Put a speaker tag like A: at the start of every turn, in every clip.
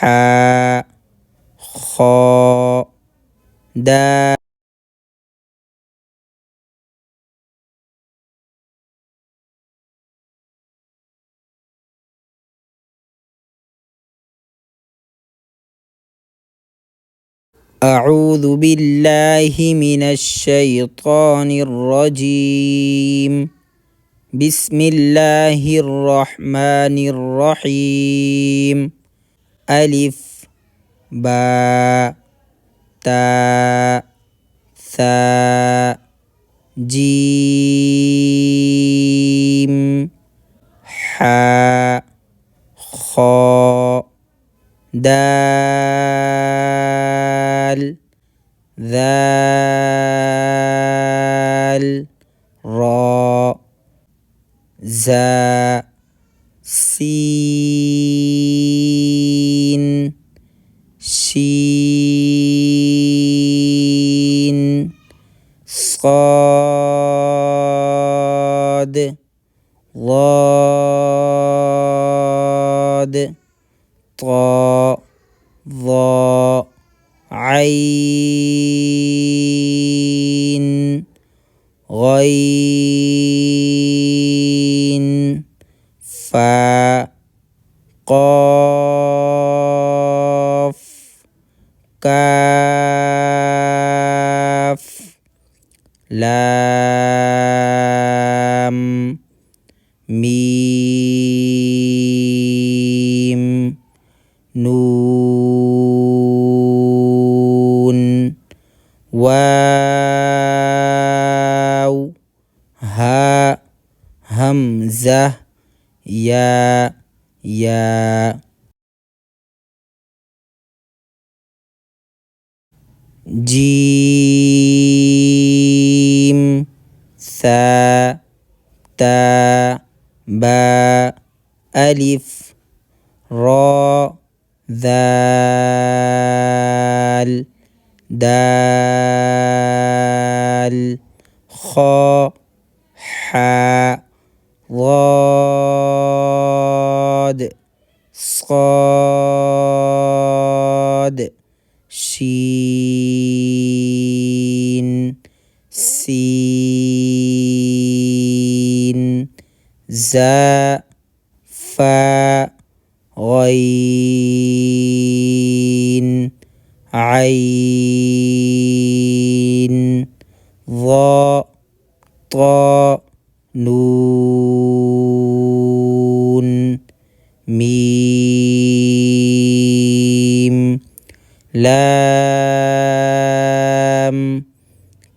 A: حاء خاء دال. أعوذ بالله من الشيطان الرجيم. بسم الله الرحمن الرحيم. ألف باء تاء ثاء جيم حاء خاء دال ذال راء زاء سين شين صاد ضاد طاء ظاء عين غين فاء قاف كاف لام ميم نون واو هاء همزة ياء جيم ثاء تاء باء ألف راء ذال دال خاء حاء ضاد صاد شين سين زاء فاء غين عين ظاء طاء نون ميم لام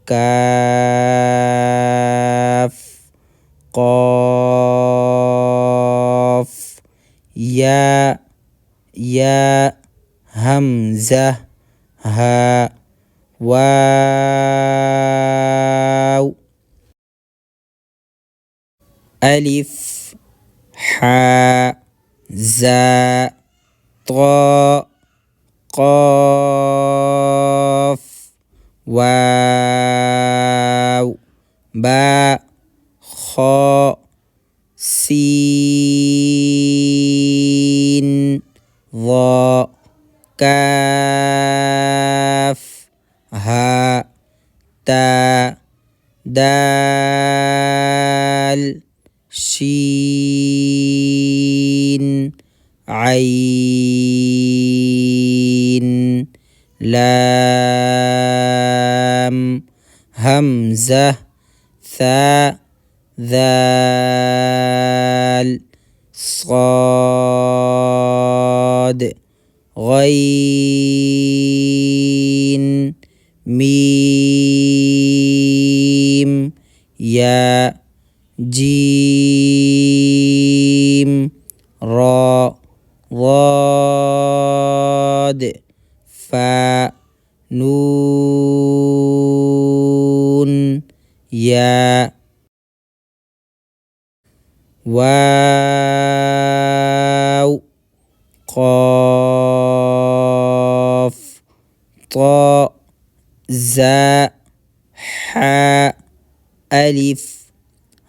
A: كاف قاف ياء همزة هاء واو ألف حاء زاء طاء قاف واو باء خاء سين ظاء كاف هاء تاء دال شين عين لام همزة ثاء ذال صاد غين ميم ياء جيم راء ضاد فاء نون ياء واو قاف طاء زاء حاء ألف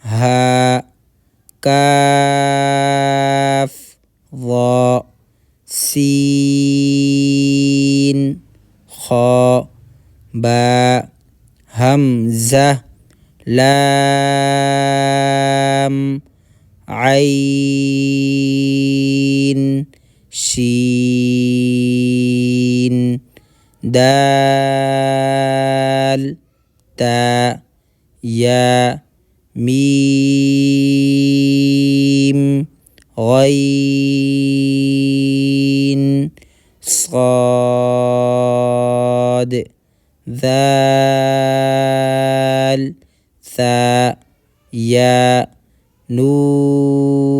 A: هاء كاف ظاء سين خاء باء همزة لام عين شين دال تاء ياء ميم غين صاد ذال ثاء ياء نون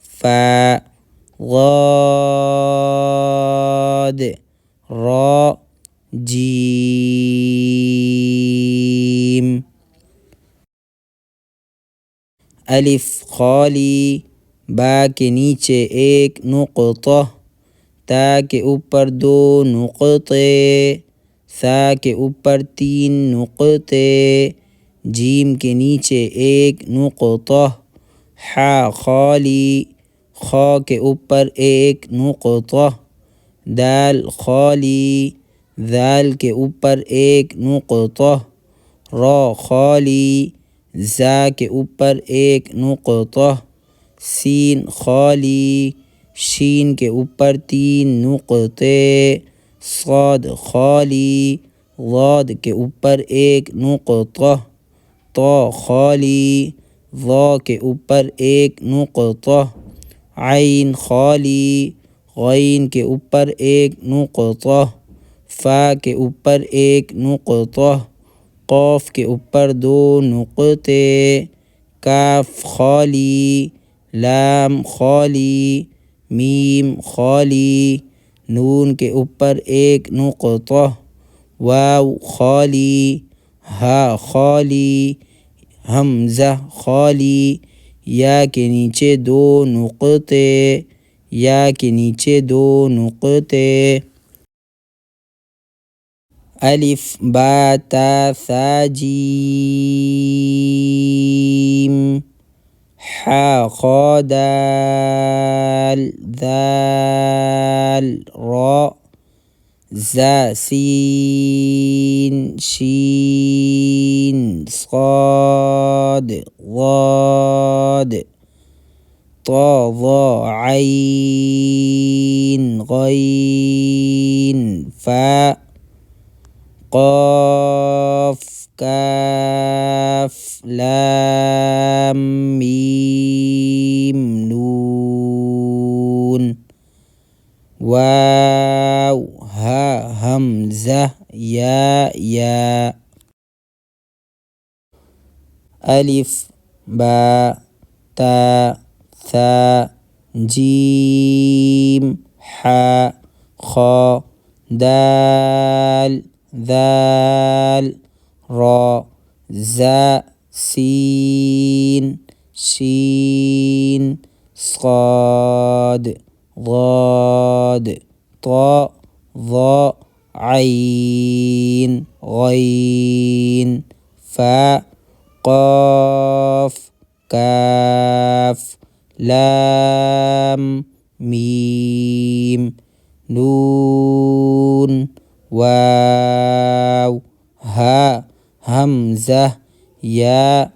A: فاء ضاد راء جيم अलिफ खाली बा के नीचे एक नुक़्ता ता के ऊपर दो नुक़्ते सा के ऊपर तीन नुक़्ते जीम के नीचे एक नुक़्ता हा खाली खा के ऊपर एक नुक़्ता दाल खाली दाल के ऊपर एक नुक़्ता रा खाली ज़ा के ऊपर एक नुक़्ता सीन खाली शीन के ऊपर तीन नुक़्ते साद खाली ज़ाद के ऊपर एक नुक़्ता ता खाली ज़ा के ऊपर एक नुक़्ता आइन खाली गैन के ऊपर एक नुक़्ता फ़ा के ऊपर एक नुक़्ता क़ाफ के ऊपर दो नुक़्ते काफ खाली लाम खाली मीम खाली नून के ऊपर एक नुक़्ता वाव खाली हा खाली हमज़ा खाली या के नीचे दो नुक़्ते या के नीचे दो नुक़्ते अलिफ बा ता सा जीम हा खा दाल दाल रा ज़ा सीन शीन صاد ضاد طا ظا عين غين فاء قاف كاف لام ميم نون واو ها همزة يا ألف باء تاء ثاء جيم حاء خاء دال ذال را زاء سين شين صاد ضاد طاء ظاء عين غين فاء قاف كاف لام ميم نون واو ها همزة يا